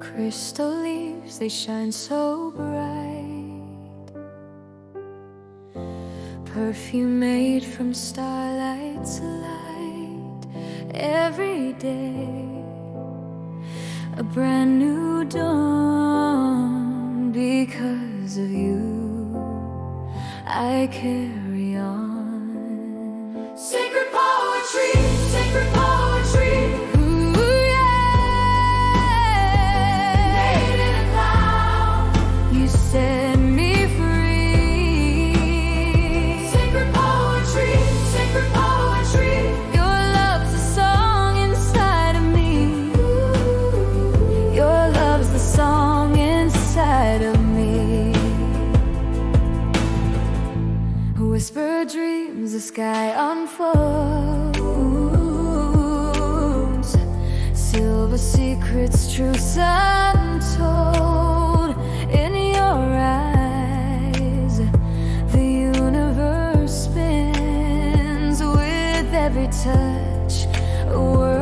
Crystal leaves, they shine so bright. Perfume made from starlight's light. Every day a brand new dawn. Because of you I carry on. Sacred poetry, sacred poetry. Set me free. Sacred poetry, sacred poetry. Your love's a song inside of me. Your love's the song inside of me. Whisper dreams, the sky unfolds. Silver secrets, truths untold. In your eyes, the universe spins with every touch. A world